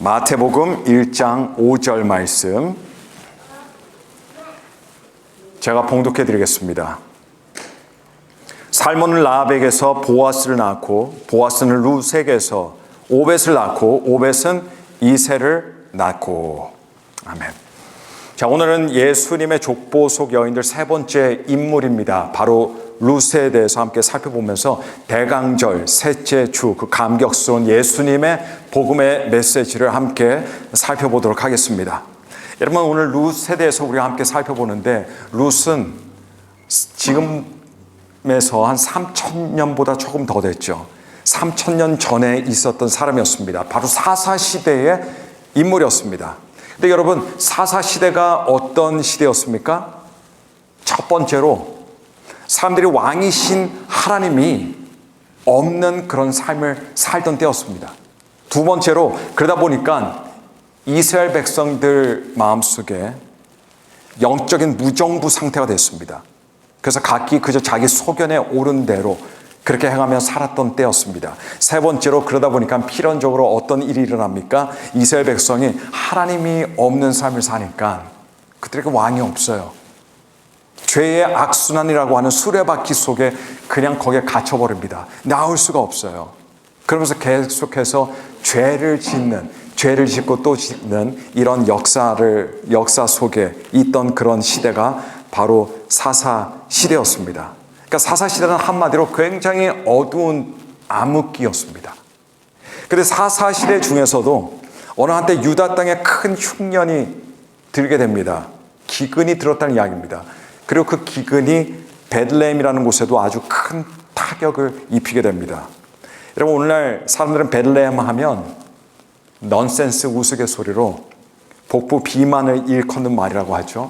마태복음 1장 5절 말씀 제가 봉독해 드리겠습니다. 살몬은 라합에게서 보아스를 낳고 보아스는 루색에서 오벳을 낳고 오벳은 이새를 낳고. 아멘. 자, 오늘은 예수님의 족보 속 여인들 세 번째 인물입니다. 바로 루세에 대해서 함께 살펴보면서 대강절 셋째 주 그 감격스러운 예수님의 복음의 메시지를 함께 살펴보도록 하겠습니다. 여러분, 오늘 룻에 대해서 우리가 함께 살펴보는데, 룻은 지금에서 한 3,000년보다 조금 더 됐죠. 3,000년 전에 있었던 사람이었습니다. 바로 사사시대의 인물이었습니다. 근데 여러분, 사사시대가 어떤 시대였습니까? 첫 번째로 사람들이 왕이신 하나님이 없는 그런 삶을 살던 때였습니다. 두 번째로, 그러다 보니까 이스라엘 백성들 마음속에 영적인 무정부 상태가 됐습니다. 그래서 각기 그저 자기 소견에 오른 대로 그렇게 행하며 살았던 때였습니다. 세 번째로, 그러다 보니까 필연적으로 어떤 일이 일어납니까? 이스라엘 백성이 하나님이 없는 삶을 사니까 그들에게 왕이 없어요. 죄의 악순환이라고 하는 수레바퀴 속에 그냥 거기에 갇혀버립니다. 나올 수가 없어요. 그러면서 계속해서 죄를 짓고 또 짓는 이런 역사 속에 있던 그런 시대가 바로 사사 시대였습니다. 그러니까 사사 시대는 한마디로 굉장히 어두운 암흑기였습니다. 그런데 사사 시대 중에서도 어느 한때 유다 땅에 큰 흉년이 들게 됩니다. 기근이 들었다는 이야기입니다. 그리고 그 기근이 베들레헴이라는 곳에도 아주 큰 타격을 입히게 됩니다. 여러분, 오늘날 사람들은 베들레헴 하면 넌센스 우스갯소리로 복부 비만을 일컫는 말이라고 하죠.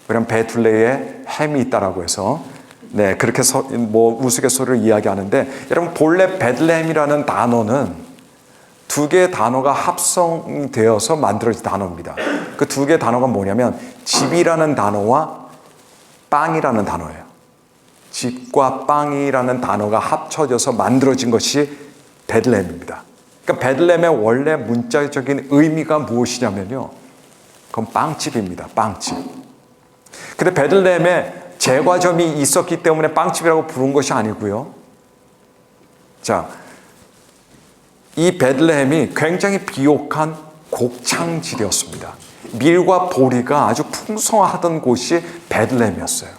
왜냐하면 베들레헴에 햄이 있다라고 해서 그렇게 우스갯소리를 이야기하는데, 여러분, 본래 베들레헴이라는 단어는 두 개의 단어가 합성되어서 만들어진 단어입니다. 그 두 개의 단어가 뭐냐면 집이라는 단어와 빵이라는 단어예요. 집과 빵이라는 단어가 합쳐져서 만들어진 것이 베들레헴입니다. 그러니까 베들레헴의 원래 문자적인 의미가 무엇이냐면요, 그건 빵집입니다. 빵집. 근데 베들레헴에 제과점이 있었기 때문에 빵집이라고 부른 것이 아니고요. 자, 이 베들레헴이 굉장히 비옥한 곡창지대였습니다. 밀과 보리가 아주 풍성하던 곳이 베들레헴이었어요.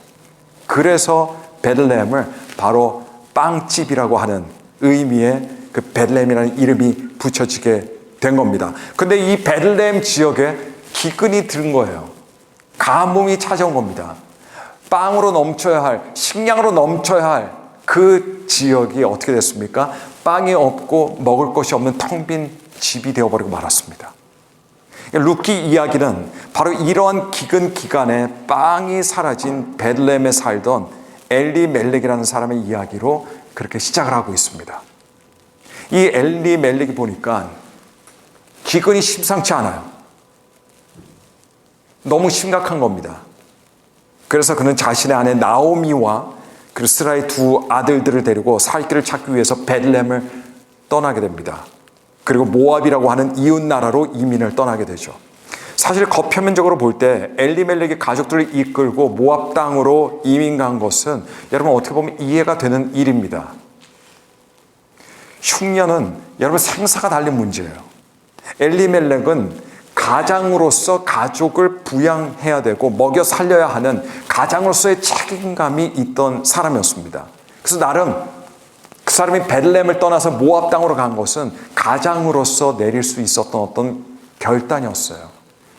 그래서 베들레헴을 바로 빵집이라고 하는 의미의 그 베들레헴이라는 이름이 붙여지게 된 겁니다. 근데 이 베들레헴 지역에 기근이 든 거예요. 가뭄이 찾아온 겁니다. 빵으로 넘쳐야 할, 식량으로 넘쳐야 할 그 지역이 어떻게 됐습니까? 빵이 없고 먹을 것이 없는 텅 빈 집이 되어버리고 말았습니다. 룻기 이야기는 바로 이러한 기근 기간에 빵이 사라진 베들레헴에 살던 엘리멜렉이라는 사람의 이야기로 그렇게 시작을 하고 있습니다. 이 엘리멜렉이 보니까 기근이 심상치 않아요. 너무 심각한 겁니다. 그래서 그는 자신의 아내 나오미와 그리고 스라의 두 아들들을 데리고 살 길을 찾기 위해서 베들레헴을 떠나게 됩니다. 그리고 모압이라고 하는 이웃 나라로 이민을 떠나게 되죠. 사실 겉표면적으로 볼 때 엘리멜렉이 가족들을 이끌고 모압 땅으로 이민 간 것은 여러분 어떻게 보면 이해가 되는 일입니다. 흉년은 여러분 생사가 달린 문제예요. 엘리멜렉은 가장으로서 가족을 부양해야 되고 먹여 살려야 하는 가장으로서의 책임감이 있던 사람이었습니다. 그래서 나름 그 사람이 베들레헴을 떠나서 모압 땅으로 간 것은 가장으로서 내릴 수 있었던 어떤 결단이었어요.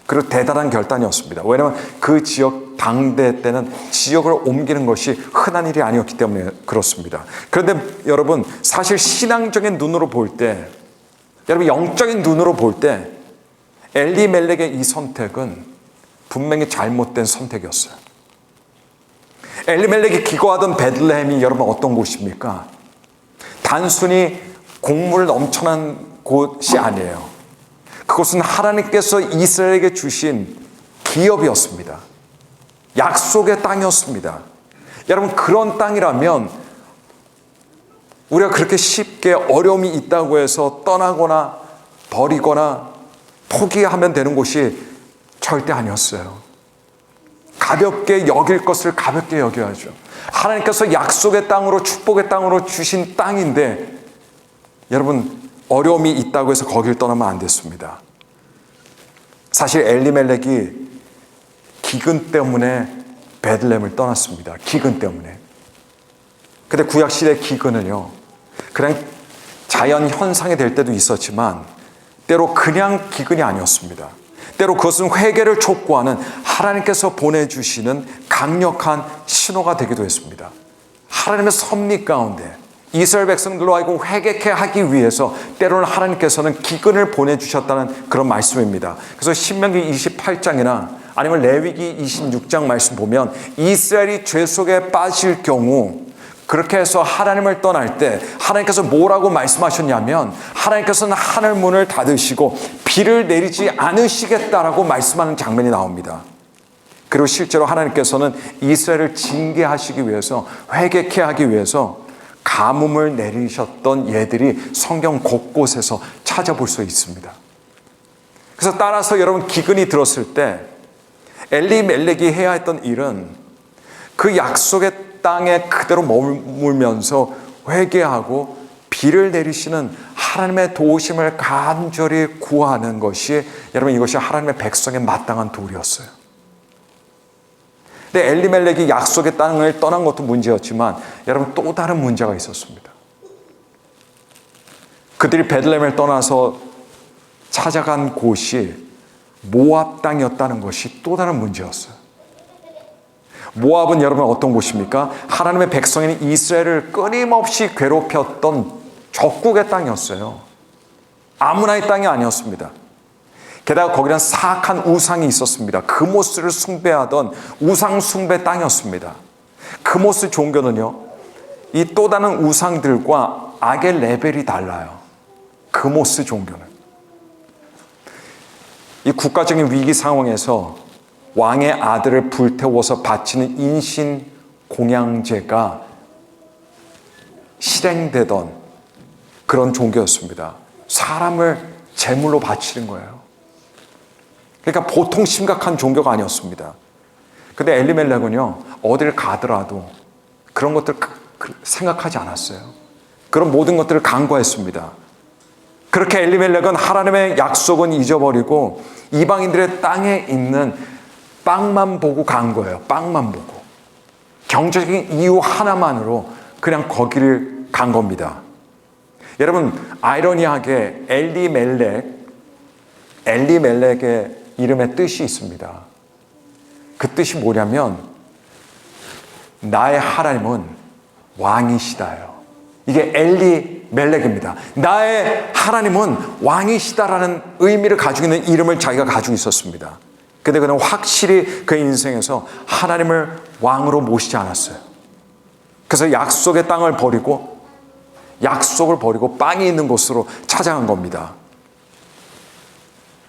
그리고 대단한 결단이었습니다. 왜냐하면 그 지역 당대 때는 지역을 옮기는 것이 흔한 일이 아니었기 때문에 그렇습니다. 그런데 여러분, 사실 신앙적인 눈으로 볼 때, 여러분 영적인 눈으로 볼 때 엘리멜렉의 이 선택은 분명히 잘못된 선택이었어요. 엘리멜렉이 기거하던 베들레헴이 여러분 어떤 곳입니까? 단순히 곡물 넘쳐난 곳이 아니에요. 그것은 하나님께서 이스라엘에게 주신 기업이었습니다. 약속의 땅이었습니다. 여러분, 그런 땅이라면 우리가 그렇게 쉽게 어려움이 있다고 해서 떠나거나 버리거나 포기하면 되는 곳이 절대 아니었어요. 가볍게 여길 것을 가볍게 여겨야죠. 하나님께서 약속의 땅으로, 축복의 땅으로 주신 땅인데, 여러분, 어려움이 있다고 해서 거길 떠나면 안 됐습니다. 사실 엘리멜렉이 기근 때문에 베들레헴을 떠났습니다. 기근 때문에. 근데 구약시대 기근은요, 그냥 자연 현상이 될 때도 있었지만 때로 그냥 기근이 아니었습니다. 때로 그것은 회개를 촉구하는 하나님께서 보내주시는 강력한 신호가 되기도 했습니다. 하나님의 섭리 가운데 이스라엘 백성들로 하여금 회개케 하기 위해서 때로는 하나님께서는 기근을 보내주셨다는 그런 말씀입니다. 그래서 신명기 28장이나 아니면 레위기 26장 말씀 보면 이스라엘이 죄 속에 빠질 경우, 그렇게 해서 하나님을 떠날 때 하나님께서 뭐라고 말씀하셨냐면, 하나님께서는 하늘 문을 닫으시고 비를 내리지 않으시겠다라고 말씀하는 장면이 나옵니다. 그리고 실제로 하나님께서는 이스라엘을 징계하시기 위해서, 회개케 하기 위해서 가뭄을 내리셨던 예들이 성경 곳곳에서 찾아볼 수 있습니다. 그래서 따라서 여러분, 기근이 들었을 때 엘리멜렉이 해야 했던 일은 그 약속의 땅에 그대로 머물면서 회개하고 비를 내리시는 하나님의 도우심을 간절히 구하는 것이, 여러분, 이것이 하나님의 백성의 마땅한 도리였어요. 근데 엘리멜렉이 약속의 땅을 떠난 것도 문제였지만, 여러분, 또 다른 문제가 있었습니다. 그들이 베들레헴을 떠나서 찾아간 곳이 모압 땅이었다는 것이 또 다른 문제였어요. 모압은 여러분 어떤 곳입니까? 하나님의 백성인 이스라엘을 끊임없이 괴롭혔던 적국의 땅이었어요. 아무나의 땅이 아니었습니다. 게다가 거기는 사악한 우상이 있었습니다. 그모스를 숭배하던 우상 숭배 땅이었습니다. 그모스 종교는요, 이 또 다른 우상들과 악의 레벨이 달라요. 그모스 종교는. 이 국가적인 위기 상황에서 왕의 아들을 불태워서 바치는 인신 공양제가 실행되던 그런 종교였습니다. 사람을 제물로 바치는 거예요. 그러니까 보통 심각한 종교가 아니었습니다. 근데 엘리멜렉은요, 어딜 가더라도 그런 것들 생각하지 않았어요. 그런 모든 것들을 간과했습니다. 그렇게 엘리멜렉은 하나님의 약속은 잊어버리고 이방인들의 땅에 있는 빵만 보고 간 거예요. 빵만 보고. 경제적인 이유 하나만으로 그냥 거기를 간 겁니다. 여러분, 아이러니하게 엘리멜렉의 이름의 뜻이 있습니다. 그 뜻이 뭐냐면, 나의 하나님은 왕이시다요. 이게 엘리멜렉입니다. 나의 하나님은 왕이시다라는 의미를 가지고 있는 이름을 자기가 가지고 있었습니다. 근데 그는 확실히 그의 인생에서 하나님을 왕으로 모시지 않았어요. 그래서 약속의 땅을 버리고, 약속을 버리고 빵이 있는 곳으로 찾아간 겁니다.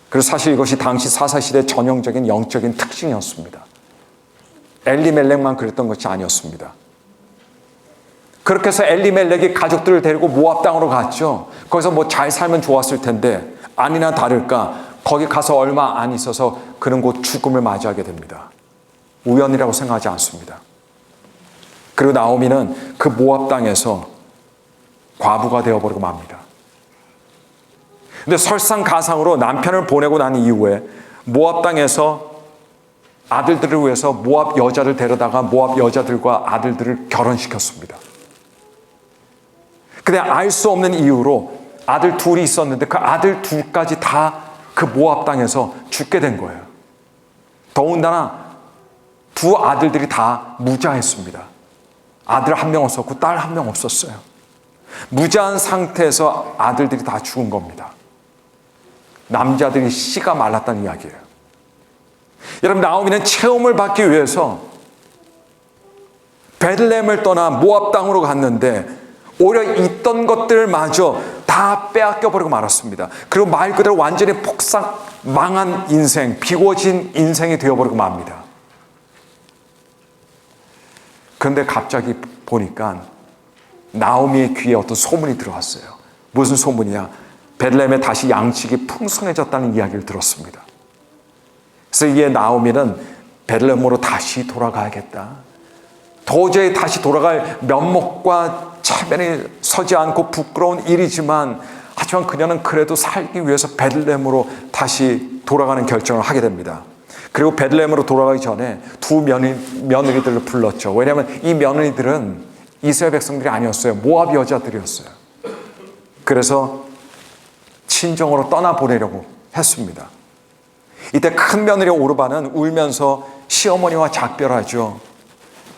그래서 사실 이것이 당시 사사시대의 전형적인 영적인 특징이었습니다. 엘리멜렉만 그랬던 것이 아니었습니다. 그렇게 해서 엘리멜렉이 가족들을 데리고 모압 땅으로 갔죠. 거기서 뭐 잘 살면 좋았을 텐데, 아니나 다를까 거기 가서 얼마 안 있어서 그는 곧 죽음을 맞이하게 됩니다. 우연이라고 생각하지 않습니다. 그리고 나오미는 그 모압 땅에서 과부가 되어버리고 맙니다. 근데 설상가상으로 남편을 보내고 난 이후에 모압 땅에서 아들들을 위해서 모압 여자를 데려다가 모압 여자들과 아들들을 결혼시켰습니다. 근데 알 수 없는 이유로 아들 둘이 있었는데 그 아들 둘까지 다 그 모압 땅에서 죽게 된 거예요. 더군다나 두 아들들이 다 무자했습니다. 아들 한 명 없었고 딸 한 명 없었어요. 무자한 상태에서 아들들이 다 죽은 겁니다. 남자들이 씨가 말랐다는 이야기예요. 여러분, 나오미는 체험을 받기 위해서 베들레헴을 떠나 모압 땅으로 갔는데 오히려 있던 것들마저 다 빼앗겨 버리고 말았습니다. 그리고 말 그대로 완전히 폭삭 망한 인생, 비워진 인생이 되어버리고 맙니다. 그런데 갑자기 보니까 나오미의 귀에 어떤 소문이 들어왔어요. 무슨 소문이야? 베들레헴에 다시 양식이 풍성해졌다는 이야기를 들었습니다. 그래서 이에 나오미는 베들레헴으로 다시 돌아가야겠다. 도저히 다시 돌아갈 면목과 체면이 서지 않고 부끄러운 일이지만 하지만 그녀는 그래도 살기 위해서 베들레헴으로 다시 돌아가는 결정을 하게 됩니다. 그리고 베들레헴으로 돌아가기 전에 두 며느리들을 불렀죠. 왜냐하면 이 며느리들은 이스라엘 백성들이 아니었어요. 모압 여자들이었어요. 그래서 친정으로 떠나보내려고 했습니다. 이때 큰 며느리 오르바는 울면서 시어머니와 작별하죠.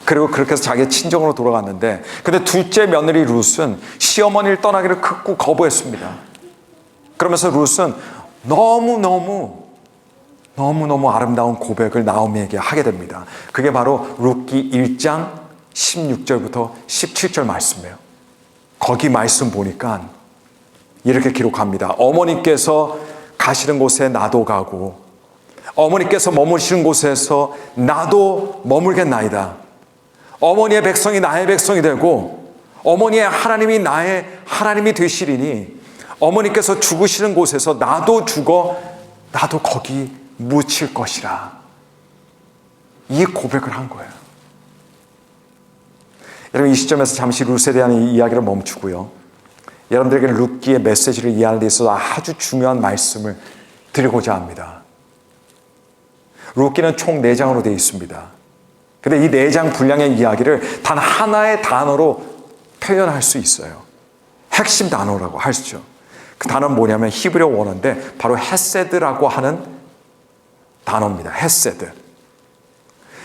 그리고 그렇게 해서 자기 친정으로 돌아갔는데, 근데 둘째 며느리 룻은 시어머니를 떠나기를 극구 거부했습니다. 그러면서 룻은 너무너무 아름다운 고백을 나오미에게 하게 됩니다. 그게 바로 룻기 1장 16절부터 17절 말씀이에요. 거기 말씀 보니까 이렇게 기록합니다. 어머니께서 가시는 곳에 나도 가고 어머니께서 머무시는 곳에서 나도 머물겠나이다. 어머니의 백성이 나의 백성이 되고 어머니의 하나님이 나의 하나님이 되시리니 어머니께서 죽으시는 곳에서 나도 죽어 나도 거기 묻힐 것이라. 이 고백을 한 거예요. 여러분, 이 시점에서 잠시 룻에 대한 이야기를 멈추고요. 여러분들에게 룻기의 메시지를 이해하는 데 있어서 아주 중요한 말씀을 드리고자 합니다. 룻기는 총 4장으로 되어 있습니다. 근데 이 4장 분량의 이야기를 단 하나의 단어로 표현할 수 있어요. 핵심 단어라고 하시죠. 그 단어는 뭐냐면 히브리어 원어인데 바로 헤세드라고 하는 단어입니다. 헤세드.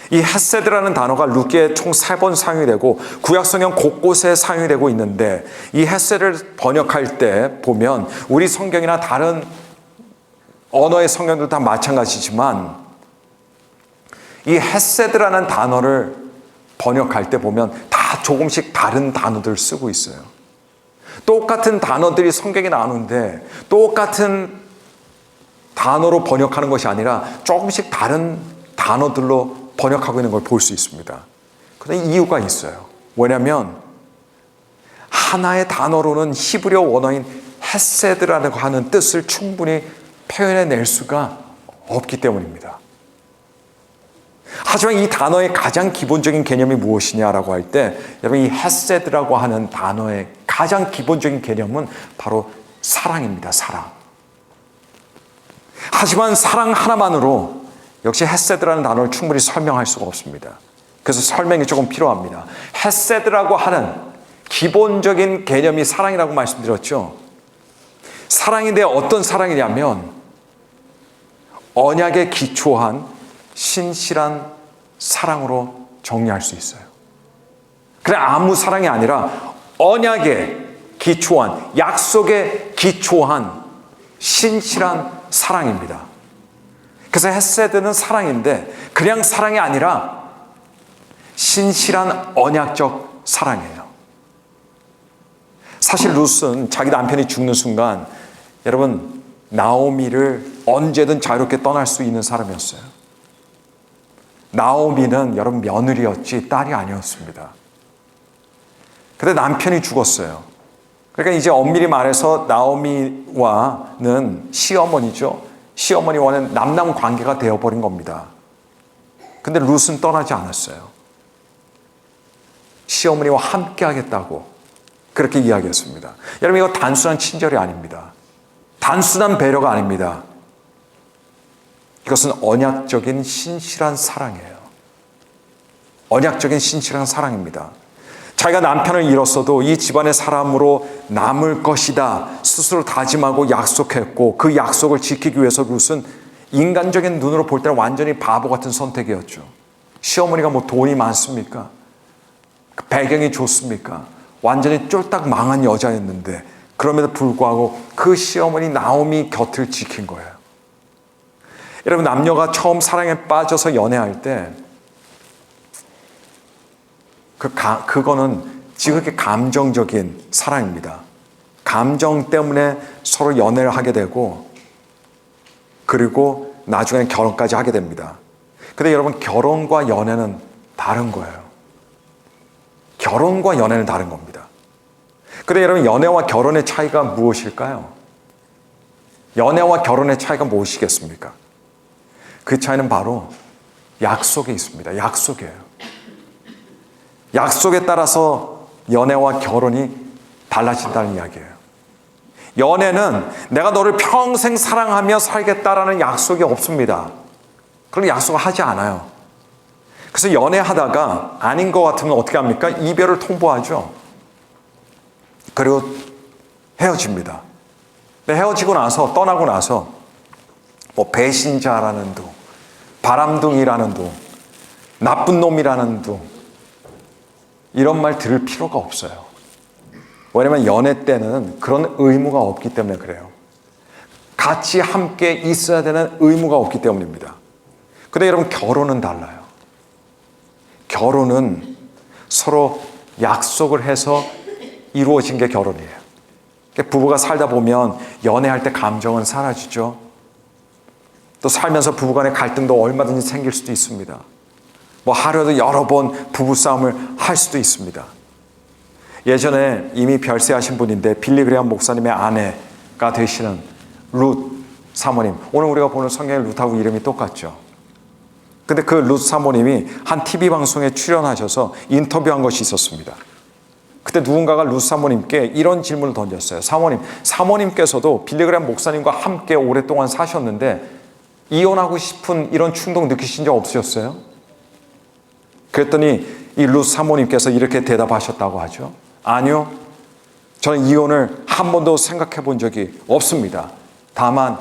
이 헤세드라는 단어가 룻기에 총 3번 사용이 되고 구약성경 곳곳에 사용이 되고 있는데, 이 헤세드를 번역할 때 보면 우리 성경이나 다른 언어의 성경도 다 마찬가지지만 이 헤세드라는 단어를 번역할 때 보면 다 조금씩 다른 단어들을 쓰고 있어요. 똑같은 단어들이 성경에 나오는데 똑같은 단어로 번역하는 것이 아니라 조금씩 다른 단어들로 번역하고 있는 걸 볼 수 있습니다. 그런데 이유가 있어요. 왜냐하면 하나의 단어로는 히브리어 원어인 헤세드라고 하는 뜻을 충분히 표현해낼 수가 없기 때문입니다. 하지만 이 단어의 가장 기본적인 개념이 무엇이냐라고 할 때, 여러분, 이 헤세드라고 하는 단어의 가장 기본적인 개념은 바로 사랑입니다. 사랑. 하지만 사랑 하나만으로 역시 헤세드라는 단어를 충분히 설명할 수가 없습니다. 그래서 설명이 조금 필요합니다. 헤세드라고 하는 기본적인 개념이 사랑이라고 말씀드렸죠. 사랑인데 어떤 사랑이냐면 언약에 기초한 신실한 사랑으로 정리할 수 있어요. 그냥 아무 사랑이 아니라 언약에 기초한, 약속에 기초한 신실한 사랑입니다. 그래서 헤세드는 사랑인데 그냥 사랑이 아니라 신실한 언약적 사랑이에요. 사실 룻은 자기 남편이 죽는 순간, 여러분, 나오미를 언제든 자유롭게 떠날 수 있는 사람이었어요. 나오미는 여러분 며느리였지 딸이 아니었습니다. 근데 남편이 죽었어요. 그러니까 이제 엄밀히 말해서 나오미와는 시어머니죠. 시어머니와는 남남 관계가 되어버린 겁니다. 근데 룻은 떠나지 않았어요. 시어머니와 함께 하겠다고 그렇게 이야기했습니다. 여러분, 이거 단순한 친절이 아닙니다. 단순한 배려가 아닙니다. 이것은 언약적인 신실한 사랑이에요. 언약적인 신실한 사랑입니다. 자기가 남편을 잃었어도 이 집안의 사람으로 남을 것이다 스스로 다짐하고 약속했고, 그 약속을 지키기 위해서 룻은 인간적인 눈으로 볼 때는 완전히 바보 같은 선택이었죠. 시어머니가 뭐 돈이 많습니까? 배경이 좋습니까? 완전히 쫄딱 망한 여자였는데 그럼에도 불구하고 그 시어머니 나오미 곁을 지킨 거예요. 여러분, 남녀가 처음 사랑에 빠져서 연애할 때 그거는 지극히 감정적인 사랑입니다. 감정 때문에 서로 연애를 하게 되고 그리고 나중에는 결혼까지 하게 됩니다. 근데 여러분, 결혼과 연애는 다른 거예요. 결혼과 연애는 다른 겁니다. 근데 여러분, 연애와 결혼의 차이가 무엇일까요? 연애와 결혼의 차이가 무엇이겠습니까? 그 차이는 바로 약속에 있습니다. 약속이에요. 약속에 따라서 연애와 결혼이 달라진다는 이야기예요. 연애는 내가 너를 평생 사랑하며 살겠다라는 약속이 없습니다. 그런 약속을 하지 않아요. 그래서 연애하다가 아닌 것 같으면 어떻게 합니까? 이별을 통보하죠. 그리고 헤어집니다. 근데 헤어지고 나서, 떠나고 나서 뭐 배신자라는 둥, 바람둥이라는 둥, 나쁜 놈이라는 둥, 이런 말 들을 필요가 없어요. 왜냐면 연애 때는 그런 의무가 없기 때문에 그래요. 같이 함께 있어야 되는 의무가 없기 때문입니다. 근데 여러분, 결혼은 달라요. 결혼은 서로 약속을 해서 이루어진 게 결혼이에요. 부부가 살다 보면 연애할 때 감정은 사라지죠. 또 살면서 부부간의 갈등도 얼마든지 생길 수도 있습니다. 뭐 하루에도 여러 번 부부싸움을 할 수도 있습니다. 예전에 이미 별세하신 분인데 빌리 그레이엄 목사님의 아내가 되시는 룻 사모님, 오늘 우리가 보는 성경의 룻하고 이름이 똑같죠. 근데 그 룻 사모님이 한 TV 방송에 출연하셔서 인터뷰한 것이 있었습니다. 그때 누군가가 룻 사모님께 이런 질문을 던졌어요. 사모님께서도 빌리 그레이엄 목사님과 함께 오랫동안 사셨는데 이혼하고 싶은 이런 충동 느끼신 적 없으셨어요? 그랬더니 이 룻 사모님께서 이렇게 대답하셨다고 하죠. 아니요, 저는 이혼을 한 번도 생각해 본 적이 없습니다. 다만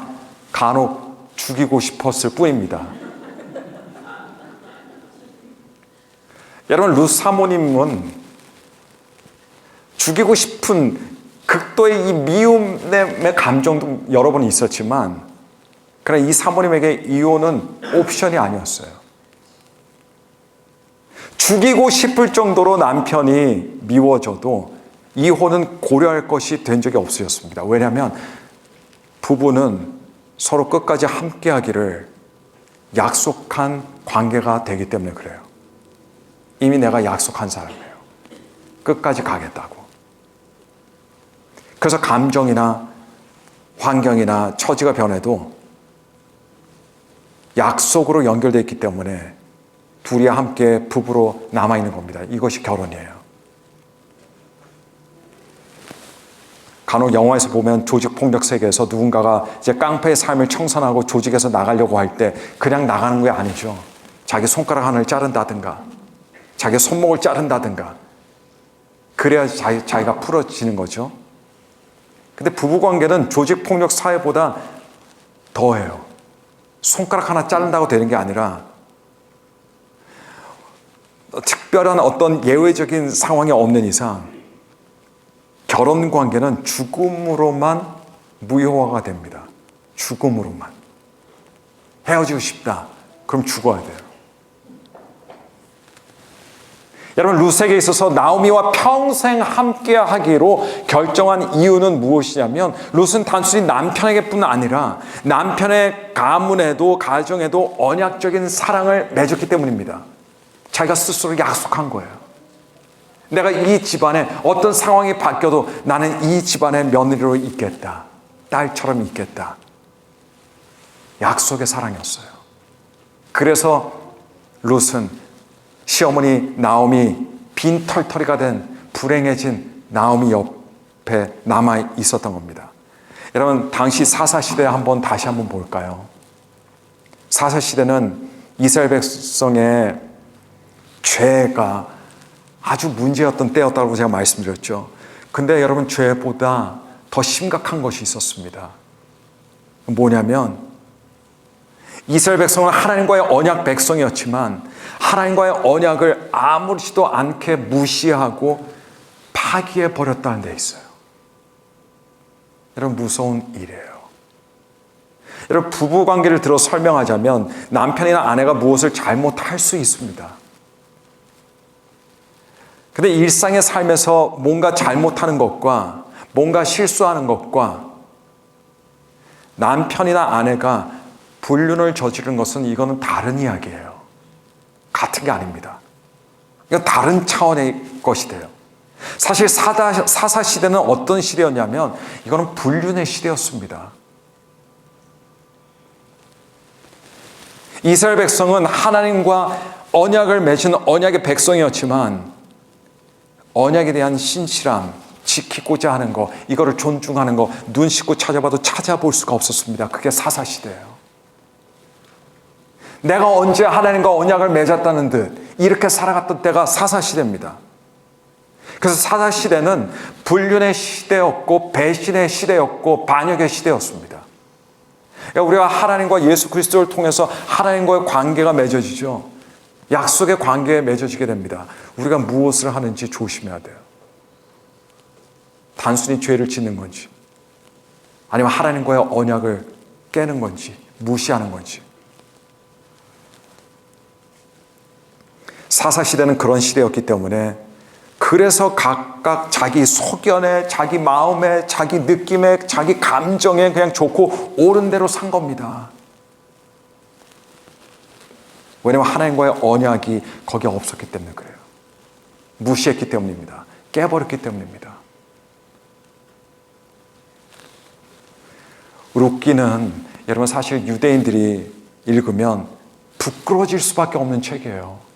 간혹 죽이고 싶었을 뿐입니다. 여러분, 룻 사모님은 죽이고 싶은 극도의 이 미움의 감정도 여러 번 있었지만, 그러나 이 사모님에게 이혼은 옵션이 아니었어요. 죽이고 싶을 정도로 남편이 미워져도 이혼은 고려할 것이 된 적이 없으셨습니다. 왜냐하면 부부는 서로 끝까지 함께하기를 약속한 관계가 되기 때문에 그래요. 이미 내가 약속한 사람이에요. 끝까지 가겠다고. 그래서 감정이나 환경이나 처지가 변해도 약속으로 연결되어 있기 때문에 둘이 함께 부부로 남아있는 겁니다. 이것이 결혼이에요. 간혹 영화에서 보면 조직폭력 세계에서 누군가가 이제 깡패의 삶을 청산하고 조직에서 나가려고 할 때 그냥 나가는 게 아니죠. 자기 손가락 하나를 자른다든가 자기 손목을 자른다든가 그래야 자기가 풀어지는 거죠. 근데 부부관계는 조직폭력 사회보다 더해요. 손가락 하나 자른다고 되는 게 아니라 특별한 어떤 예외적인 상황이 없는 이상 결혼 관계는 죽음으로만 무효화가 됩니다. 죽음으로만. 헤어지고 싶다. 그럼 죽어야 돼요. 여러분, 룻에게 있어서 나오미와 평생 함께 하기로 결정한 이유는 무엇이냐면 룻은 단순히 남편에게뿐 아니라 남편의 가문에도 가정에도 언약적인 사랑을 맺었기 때문입니다. 자기가 스스로 약속한 거예요. 내가 이 집안에 어떤 상황이 바뀌어도 나는 이 집안의 며느리로 있겠다. 딸처럼 있겠다. 약속의 사랑이었어요. 그래서 룻은 시어머니 나오미 빈털터리가 된 불행해진 나오미 옆에 남아 있었던 겁니다. 여러분, 당시 사사시대 다시 한번 볼까요? 사사시대는 이스라엘 백성의 죄가 아주 문제였던 때였다고 제가 말씀드렸죠. 근데 여러분, 죄보다 더 심각한 것이 있었습니다. 뭐냐면 이스라엘 백성은 하나님과의 언약 백성이었지만 하나님과의 언약을 아무렇지도 않게 무시하고 파기해 버렸다는 데 있어요. 여러분, 무서운 일이에요. 여러분, 부부관계를 들어 설명하자면 남편이나 아내가 무엇을 잘못할 수 있습니다. 근데 일상의 삶에서 뭔가 잘못하는 것과 뭔가 실수하는 것과 남편이나 아내가 불륜을 저지른 것은 이거는 다른 이야기예요. 같은 게 아닙니다. 이건 다른 차원의 것이 돼요. 사실 사사시대는 어떤 시대였냐면 이거는 불륜의 시대였습니다. 이스라엘 백성은 하나님과 언약을 맺은 언약의 백성이었지만 언약에 대한 신실함, 지키고자 하는 거, 이거를 존중하는 거, 눈 씻고 찾아봐도 찾아볼 수가 없었습니다. 그게 사사시대예요. 내가 언제 하나님과 언약을 맺었다는 듯 이렇게 살아갔던 때가 사사시대입니다. 그래서 사사시대는 불륜의 시대였고 배신의 시대였고 반역의 시대였습니다. 그러니까 우리가 하나님과 예수 그리스도를 통해서 하나님과의 관계가 맺어지죠. 약속의 관계에 맺어지게 됩니다. 우리가 무엇을 하는지 조심해야 돼요. 단순히 죄를 짓는 건지 아니면 하나님과의 언약을 깨는 건지 무시하는 건지. 사사시대는 그런 시대였기 때문에 그래서 각각 자기 소견에, 자기 마음에, 자기 느낌에, 자기 감정에 그냥 좋고 옳은 대로 산 겁니다. 왜냐하면 하나님과의 언약이 거기에 없었기 때문에 그래요. 무시했기 때문입니다. 깨버렸기 때문입니다. 룻기는 여러분 사실 유대인들이 읽으면 부끄러워질 수밖에 없는 책이에요.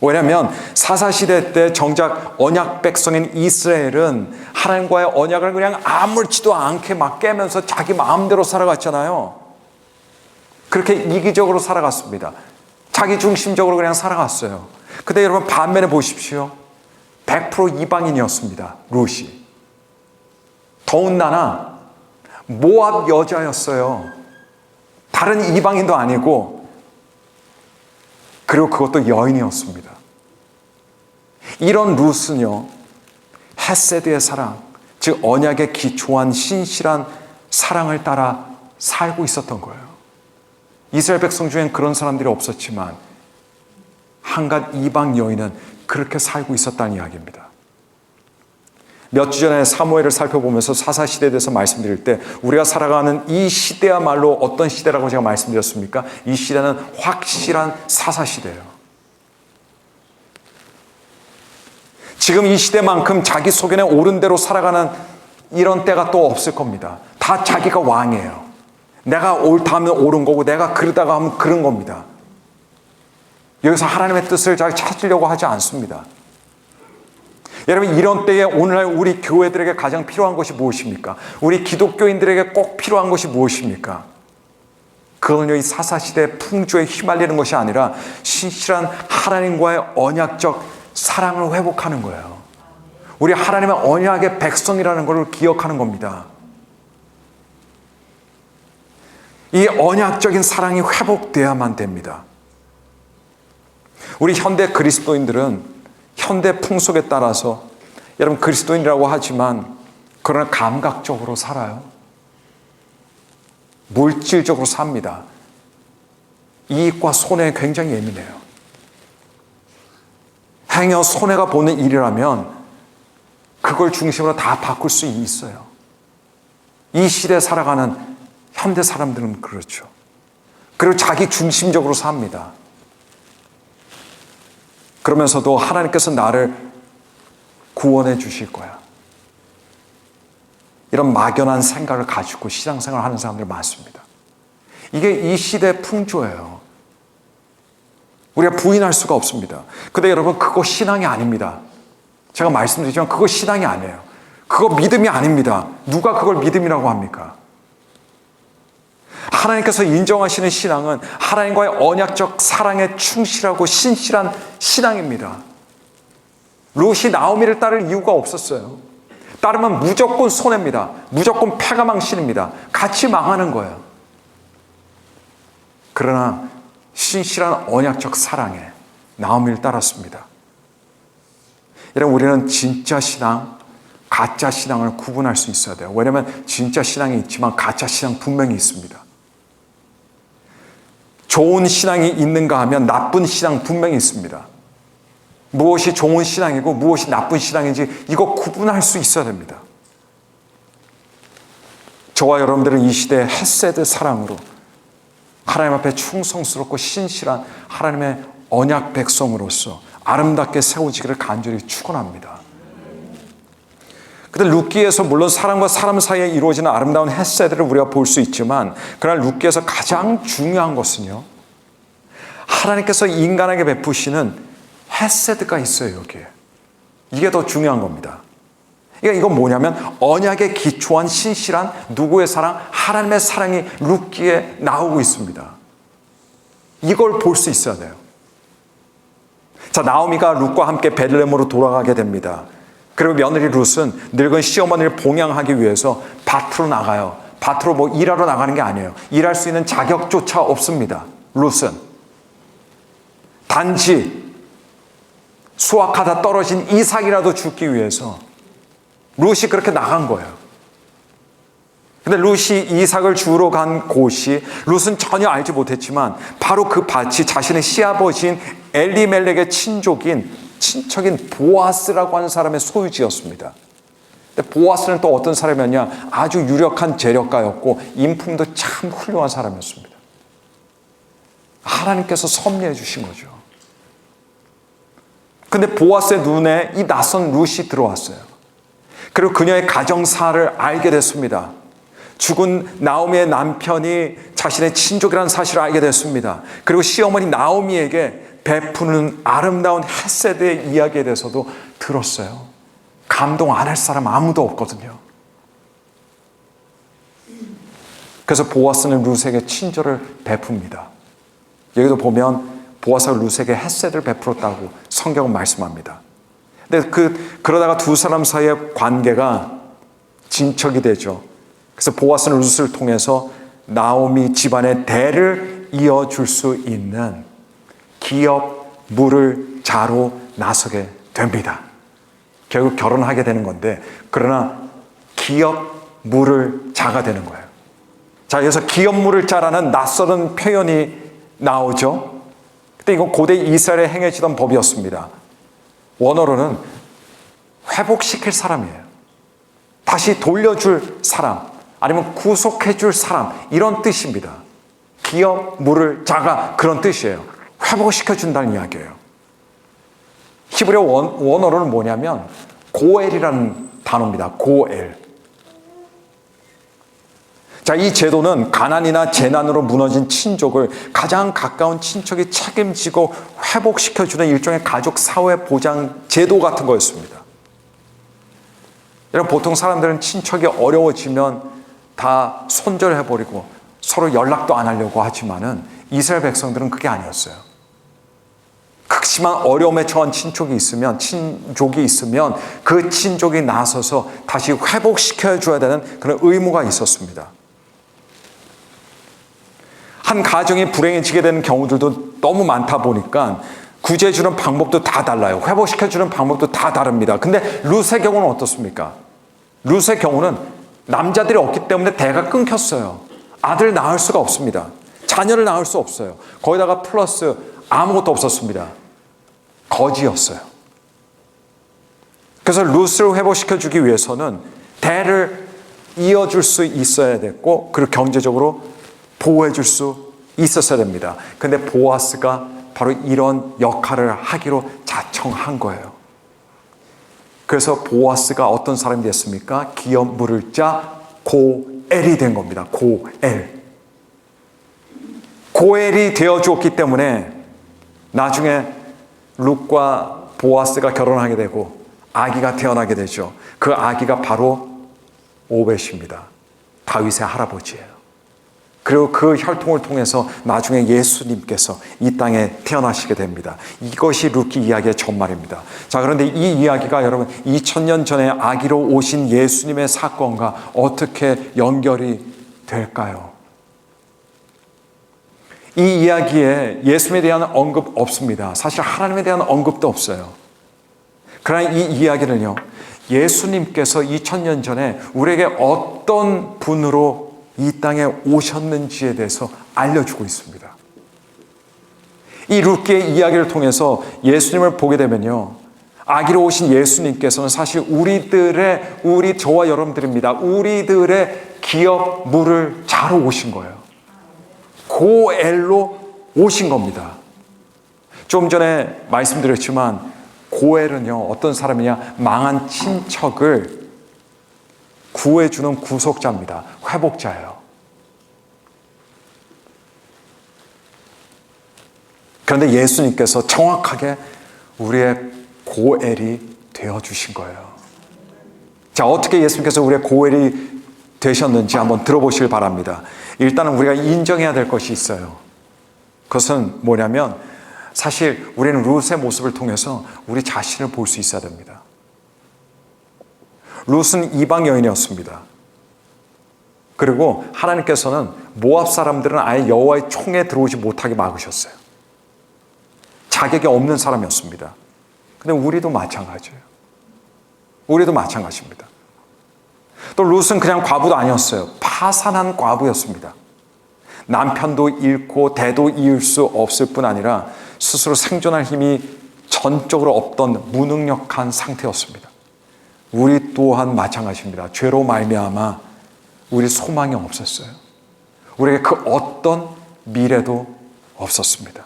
왜냐하면 사사시대 때 정작 언약 백성인 이스라엘은 하나님과의 언약을 그냥 아무렇지도 않게 막 깨면서 자기 마음대로 살아갔잖아요. 그렇게 이기적으로 살아갔습니다. 자기 중심적으로 그냥 살아갔어요. 근데 여러분 반면에 보십시오. 100% 이방인이었습니다. 룻이. 더군다나 모압 여자였어요. 다른 이방인도 아니고 그리고 그것도 여인이었습니다. 이런 룻은요, 헤세드의 사랑, 즉 언약에 기초한 신실한 사랑을 따라 살고 있었던 거예요. 이스라엘 백성 중엔 그런 사람들이 없었지만 한갓 이방 여인은 그렇게 살고 있었다는 이야기입니다. 몇 주 전에 사무엘을 살펴보면서 사사시대에 대해서 말씀드릴 때 우리가 살아가는 이 시대야말로 어떤 시대라고 제가 말씀드렸습니까? 이 시대는 확실한 사사시대예요. 지금 이 시대만큼 자기 소견에 옳은 대로 살아가는 이런 때가 또 없을 겁니다. 다 자기가 왕이에요. 내가 옳다 하면 옳은 거고 내가 그러다가 하면 그런 겁니다. 여기서 하나님의 뜻을 잘 찾으려고 하지 않습니다. 여러분 이런 때에 오늘날 우리 교회들에게 가장 필요한 것이 무엇입니까? 우리 기독교인들에게 꼭 필요한 것이 무엇입니까? 그건요 이 사사시대의 풍조에 휘말리는 것이 아니라 신실한 하나님과의 언약적 사랑을 회복하는 거예요. 우리 하나님의 언약의 백성이라는 것을 기억하는 겁니다. 이 언약적인 사랑이 회복돼야만 됩니다. 우리 현대 그리스도인들은 현대 풍속에 따라서 여러분 그리스도인이라고 하지만 그러나 감각적으로 살아요. 물질적으로 삽니다. 이익과 손해에 굉장히 예민해요. 행여 손해가 보는 일이라면 그걸 중심으로 다 바꿀 수 있어요. 이 시대에 살아가는 현대 사람들은 그렇죠. 그리고 자기 중심적으로 삽니다. 그러면서도 하나님께서 나를 구원해 주실 거야. 이런 막연한 생각을 가지고 신앙생활을 하는 사람들 많습니다. 이게 이 시대의 풍조예요. 우리가 부인할 수가 없습니다. 근데 여러분 그거 신앙이 아닙니다. 제가 말씀드리지만 그거 신앙이 아니에요. 그거 믿음이 아닙니다. 누가 그걸 믿음이라고 합니까? 하나님께서 인정하시는 신앙은 하나님과의 언약적 사랑에 충실하고 신실한 신앙입니다. 룻이 나오미를 따를 이유가 없었어요. 따르면 무조건 손해입니다. 무조건 패가망신입니다. 같이 망하는 거예요. 그러나 신실한 언약적 사랑에 나오미를 따랐습니다. 여러분 우리는 진짜 신앙, 가짜 신앙을 구분할 수 있어야 돼요. 왜냐하면 진짜 신앙이 있지만 가짜 신앙 분명히 있습니다. 좋은 신앙이 있는가 하면 나쁜 신앙 분명히 있습니다. 무엇이 좋은 신앙이고 무엇이 나쁜 신앙인지 이거 구분할 수 있어야 됩니다. 저와 여러분들은 이 시대의 헤세드 사랑으로 하나님 앞에 충성스럽고 신실한 하나님의 언약 백성으로서 아름답게 세워지기를 간절히 축원합니다. 근데 룻기에서 물론 사람과 사람 사이에 이루어지는 아름다운 헤세드를 우리가 볼 수 있지만, 그러나 룻기에서 가장 중요한 것은요, 하나님께서 인간에게 베푸시는 헤세드가 있어요. 여기에. 이게 더 중요한 겁니다. 그러니까 이건 뭐냐면 언약에 기초한 신실한 누구의 사랑? 하나님의 사랑이 룻기에 나오고 있습니다. 이걸 볼 수 있어야 돼요. 자, 나오미가 룻과 함께 베들레헴으로 돌아가게 됩니다. 그리고 며느리 룻은 늙은 시어머니를 봉양하기 위해서 밭으로 나가요. 밭으로 뭐 일하러 나가는 게 아니에요. 일할 수 있는 자격조차 없습니다. 룻은 단지 수확하다 떨어진 이삭이라도 죽기 위해서 룻이 그렇게 나간 거예요. 근데 룻이 이삭을 주우러 간 곳이 룻은 전혀 알지 못했지만 바로 그 밭이 자신의 시아버지인 엘리멜렉의 친척인 보아스라고 하는 사람의 소유지였습니다. 근데 보아스는 또 어떤 사람이었냐? 아주 유력한 재력가였고 인품도 참 훌륭한 사람이었습니다. 하나님께서 섭리해 주신 거죠. 근데 보아스의 눈에 이 낯선 룻이 들어왔어요. 그리고 그녀의 가정사를 알게 됐습니다. 죽은 나오미의 남편이 자신의 친족이라는 사실을 알게 됐습니다. 그리고 시어머니 나오미에게 베푸는 아름다운 헤세드의 이야기에 대해서도 들었어요. 감동 안 할 사람 아무도 없거든요. 그래서 보아스는 룻에게 친절을 베풉니다. 여기도 보면 보아스가 룻에게 헤세드를 베풀었다고 성경은 말씀합니다. 근데 그러다가 두 사람 사이의 관계가 진척이 되죠. 그래서 보아스는 룻을 통해서 나오미 집안의 대를 이어줄 수 있는 기업 물을 자로 나서게 됩니다. 결국 결혼하게 되는 건데, 그러나 기업 물을 자가 되는 거예요. 자, 그래서 기업 물을 자라는 낯설은 표현이 나오죠. 근데 이건 고대 이스라엘에 행해지던 법이었습니다. 원어로는 회복시킬 사람이에요. 다시 돌려줄 사람, 아니면 구속해줄 사람, 이런 뜻입니다. 기업 물을 자가 그런 뜻이에요. 회복시켜준다는 이야기예요. 히브리어 원어로는 뭐냐면 고엘이라는 단어입니다. 고엘. 자, 이 제도는 가난이나 재난으로 무너진 친족을 가장 가까운 친척이 책임지고 회복시켜주는 일종의 가족 사회 보장 제도 같은 거였습니다. 여러분, 보통 사람들은 친척이 어려워지면 다 손절해버리고 서로 연락도 안 하려고 하지만은 이스라엘 백성들은 그게 아니었어요. 극심한 어려움에 처한 친족이 있으면 그 친족이 나서서 다시 회복시켜줘야 되는 그런 의무가 있었습니다. 한 가정이 불행해지게 되는 경우들도 너무 많다 보니까 구제해주는 방법도 다 달라요. 회복시켜주는 방법도 다 다릅니다. 근데 룻의 경우는 어떻습니까? 룻의 경우는 남자들이 없기 때문에 대가 끊겼어요. 아들 낳을 수가 없습니다. 자녀를 낳을 수 없어요. 거기다가 플러스 아무것도 없었습니다. 거지였어요. 그래서 룻을 회복시켜주기 위해서는 대를 이어줄 수 있어야 됐고, 그리고 경제적으로 보호해줄 수 있었어야 됩니다. 근데 보아스가 바로 이런 역할을 하기로 자청한 거예요. 그래서 보아스가 어떤 사람이 됐습니까? 기업 물을 자 고엘이 된 겁니다. 고엘이 되어주었기 때문에 나중에 룻과 보아스가 결혼하게 되고 아기가 태어나게 되죠. 그 아기가 바로 오벳입니다. 다윗의 할아버지예요. 그리고 그 혈통을 통해서 나중에 예수님께서 이 땅에 태어나시게 됩니다. 이것이 룻기 이야기의 전말입니다. 자, 그런데 이 이야기가 여러분 2000년 전에 아기로 오신 예수님의 사건과 어떻게 연결이 될까요? 이 이야기에 예수님에 대한 언급 없습니다. 사실 하나님에 대한 언급도 없어요. 그러나 이 이야기는요, 예수님께서 2000년 전에 우리에게 어떤 분으로 이 땅에 오셨는지에 대해서 알려주고 있습니다. 이 룻기의 이야기를 통해서 예수님을 보게 되면요, 아기로 오신 예수님께서는 사실 우리 저와 여러분들입니다. 우리들의 기업 물을 자러 오신 거예요. 고엘로 오신 겁니다. 좀 전에 말씀드렸지만 고엘은요, 어떤 사람이냐, 망한 친척을 구해주는 구속자입니다. 회복자예요. 그런데 예수님께서 정확하게 우리의 고엘이 되어주신 거예요. 자, 어떻게 예수님께서 우리의 고엘이 되셨는지 한번 들어보시길 바랍니다. 일단은 우리가 인정해야 될 것이 있어요. 그것은 뭐냐면 사실 우리는 룻의 모습을 통해서 우리 자신을 볼 수 있어야 됩니다. 룻은 이방 여인이었습니다. 그리고 하나님께서는 모압 사람들은 아예 여호와의 총에 들어오지 못하게 막으셨어요. 자격이 없는 사람이었습니다. 근데 우리도 마찬가지예요. 우리도 마찬가지입니다. 또 룻은 그냥 과부도 아니었어요. 파산한 과부였습니다. 남편도 잃고 대도 이을 수 없을 뿐 아니라 스스로 생존할 힘이 전적으로 없던 무능력한 상태였습니다. 우리 또한 마찬가지입니다. 죄로 말미암아 우리 소망이 없었어요. 우리에게 그 어떤 미래도 없었습니다.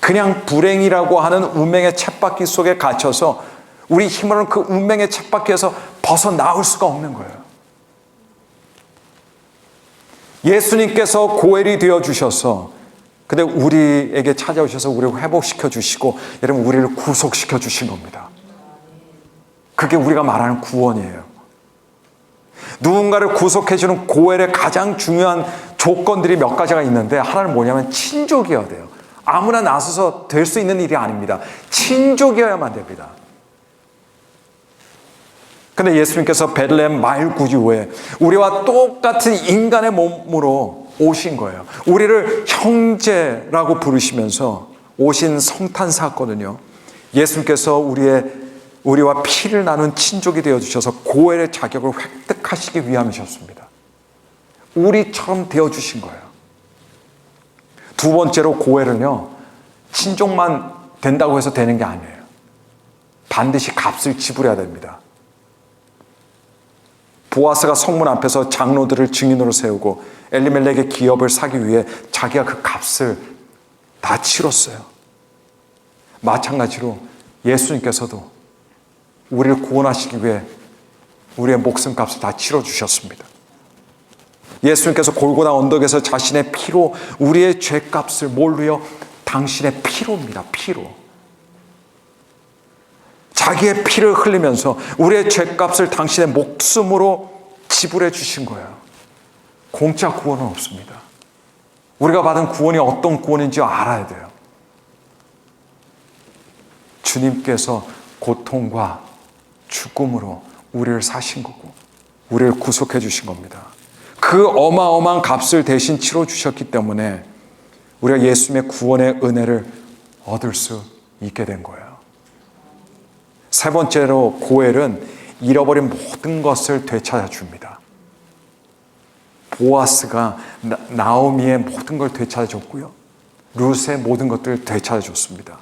그냥 불행이라고 하는 운명의 쳇바퀴 속에 갇혀서 우리 힘으로는 그 운명의 쳇바퀴에서 벗어나올 수가 없는 거예요. 예수님께서 고엘이 되어주셔서 근데 우리에게 찾아오셔서 우리를 회복시켜 주시고 여러분 우리를 구속시켜 주신 겁니다. 그게 우리가 말하는 구원이에요. 누군가를 구속해 주는 고엘의 가장 중요한 조건들이 몇 가지가 있는데 하나는 뭐냐면 친족이어야 돼요. 아무나 나서서 될 수 있는 일이 아닙니다. 친족이어야만 됩니다. 근데 예수님께서 베들레헴 마을 구유에 우리와 똑같은 인간의 몸으로 오신 거예요. 우리를 형제라고 부르시면서 오신 성탄 사건은요. 예수님께서 우리와 피를 나눈 친족이 되어주셔서 고엘의 자격을 획득하시기 위함이셨습니다. 우리처럼 되어주신 거예요. 두 번째로 고엘은요. 친족만 된다고 해서 되는 게 아니에요. 반드시 값을 지불해야 됩니다. 보아스가 성문 앞에서 장로들을 증인으로 세우고 엘리멜렉의 기업을 사기 위해 자기가 그 값을 다 치렀어요. 마찬가지로 예수님께서도 우리를 구원하시기 위해 우리의 목숨값을 다 치러주셨습니다. 예수님께서 골고다 언덕에서 자신의 피로 우리의 죄값을 뭘로요? 당신의 피로입니다. 피로. 자기의 피를 흘리면서 우리의 죄값을 당신의 목숨으로 지불해 주신 거예요. 공짜 구원은 없습니다. 우리가 받은 구원이 어떤 구원인지 알아야 돼요. 주님께서 고통과 죽음으로 우리를 사신 거고 우리를 구속해 주신 겁니다. 그 어마어마한 값을 대신 치러 주셨기 때문에 우리가 예수님의 구원의 은혜를 얻을 수 있게 된 거예요. 세 번째로 고엘은 잃어버린 모든 것을 되찾아 줍니다. 보아스가 나오미의 모든 걸 되찾아 줬고요. 룻의 모든 것들을 되찾아 줬습니다.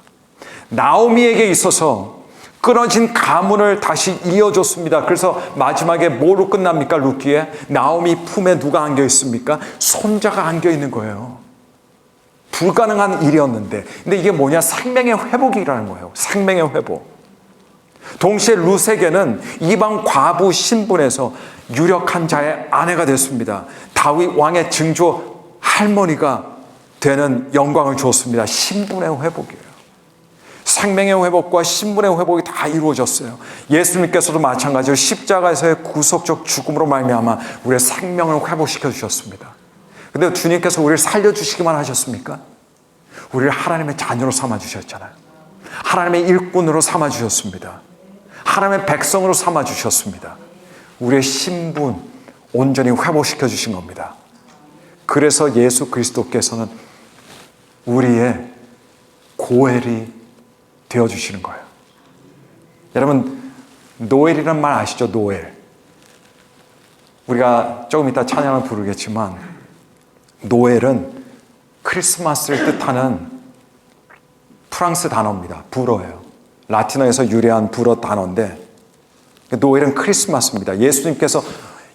나오미에게 있어서 끊어진 가문을 다시 이어줬습니다. 그래서 마지막에 뭐로 끝납니까? 룻기에 나오미 품에 누가 안겨 있습니까? 손자가 안겨 있는 거예요. 불가능한 일이었는데 근데 이게 뭐냐? 생명의 회복이라는 거예요. 생명의 회복. 동시에 룻에게는 이방 과부 신분에서 유력한 자의 아내가 됐습니다. 다윗 왕의 증조 할머니가 되는 영광을 주었습니다. 신분의 회복이에요. 생명의 회복과 신분의 회복이 다 이루어졌어요. 예수님께서도 마찬가지로 십자가에서의 구속적 죽음으로 말미암아 우리의 생명을 회복시켜 주셨습니다. 근데 주님께서 우리를 살려주시기만 하셨습니까? 우리를 하나님의 자녀로 삼아주셨잖아요. 하나님의 일꾼으로 삼아주셨습니다. 하나님의 백성으로 삼아주셨습니다. 우리의 신분 온전히 회복시켜 주신 겁니다. 그래서 예수 그리스도께서는 우리의 고엘이 되어주시는 거예요. 여러분 노엘이란 말 아시죠? 노엘. 우리가 조금 이따 찬양을 부르겠지만 노엘은 크리스마스를 뜻하는 프랑스 단어입니다. 불어예요. 라틴어에서 유래한 불어 단어인데 노엘은 크리스마스입니다. 예수님께서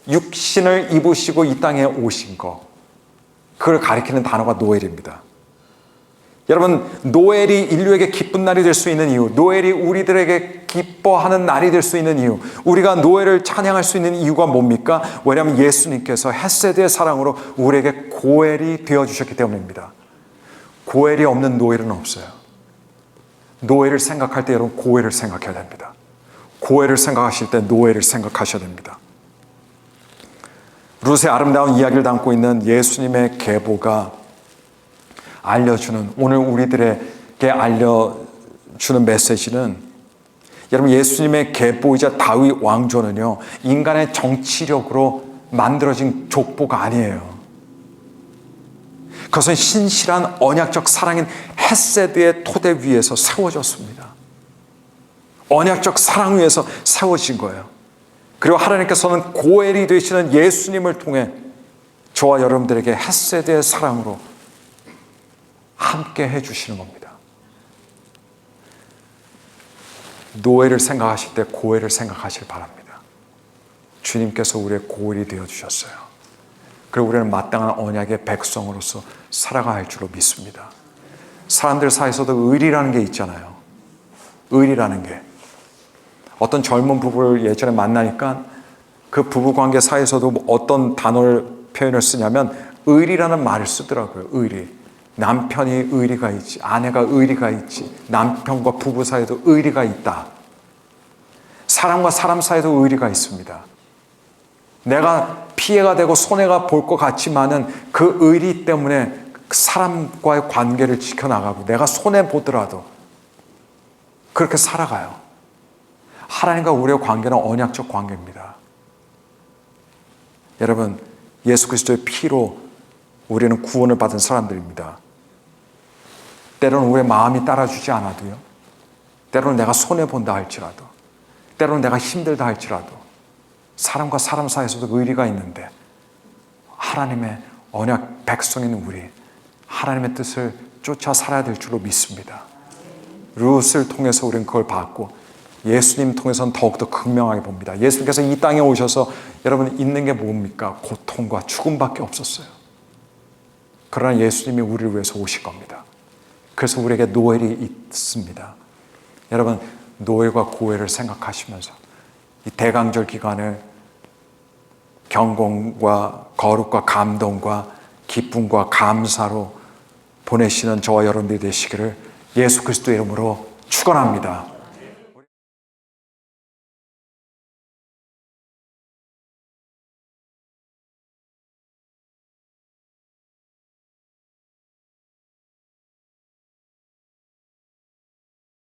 육신을 입으시고 이 땅에 오신 거 그걸 가리키는 단어가 노엘입니다. 여러분, 노엘이 인류에게 기쁜 날이 될 수 있는 이유, 노엘이 우리들에게 기뻐하는 날이 될 수 있는 이유, 우리가 노엘을 찬양할 수 있는 이유가 뭡니까? 왜냐하면 예수님께서 헤세드의 사랑으로 우리에게 고엘이 되어주셨기 때문입니다. 고엘이 없는 노엘은 없어요. 노엘을 생각할 때 여러분 고엘을 생각해야 됩니다. 고엘을 생각하실 때 노엘을 생각하셔야 됩니다. 룻의 아름다운 이야기를 담고 있는 예수님의 계보가 알려주는, 오늘 우리들에게 알려주는 메시지는, 여러분, 예수님의 계보이자 다윗 왕조는요, 인간의 정치력으로 만들어진 족보가 아니에요. 그것은 신실한 언약적 사랑인 헤세드의 토대 위에서 세워졌습니다. 언약적 사랑 위에서 세워진 거예요. 그리고 하나님께서는 고엘이 되시는 예수님을 통해 저와 여러분들에게 헤세드의 사랑으로 함께 해주시는 겁니다. 노엘을 생각하실 때 고엘을 생각하시길 바랍니다. 주님께서 우리의 고엘이 되어주셨어요. 그리고 우리는 마땅한 언약의 백성으로서 살아가야 할 줄로 믿습니다. 사람들 사이에서도 의리라는 게 있잖아요. 의리라는 게. 어떤 젊은 부부를 예전에 만나니까 그 부부관계 사이에서도 어떤 단어를 표현을 쓰냐면 의리라는 말을 쓰더라고요. 의리. 남편이 의리가 있지, 아내가 의리가 있지, 남편과 부부 사이에도 의리가 있다. 사람과 사람 사이에도 의리가 있습니다. 내가 피해가 되고 손해가 볼 것 같지만은 그 의리 때문에 사람과의 관계를 지켜나가고 내가 손해보더라도 그렇게 살아가요. 하나님과 우리의 관계는 언약적 관계입니다. 여러분, 예수 그리스도의 피로 우리는 구원을 받은 사람들입니다. 때로는 우리의 마음이 따라주지 않아도요, 때로는 내가 손해본다 할지라도, 때로는 내가 힘들다 할지라도, 사람과 사람 사이에서도 의리가 있는데 하나님의 언약 백성인 우리, 하나님의 뜻을 쫓아 살아야 될 줄로 믿습니다. 룻을 통해서 우리는 그걸 봤고, 예수님 통해서는 더욱더 극명하게 봅니다. 예수님께서 이 땅에 오셔서 여러분 있는 게 뭡니까? 고통과 죽음밖에 없었어요. 그러나 예수님이 우리를 위해서 오실 겁니다. 그래서 우리에게 노엘이 있습니다. 여러분, 노엘과 고엘을 생각하시면서 이 대강절 기간을 경건과 거룩과 감동과 기쁨과 감사로 보내시는 저와 여러분들이 되시기를 예수 그리스도의 이름으로 축원합니다.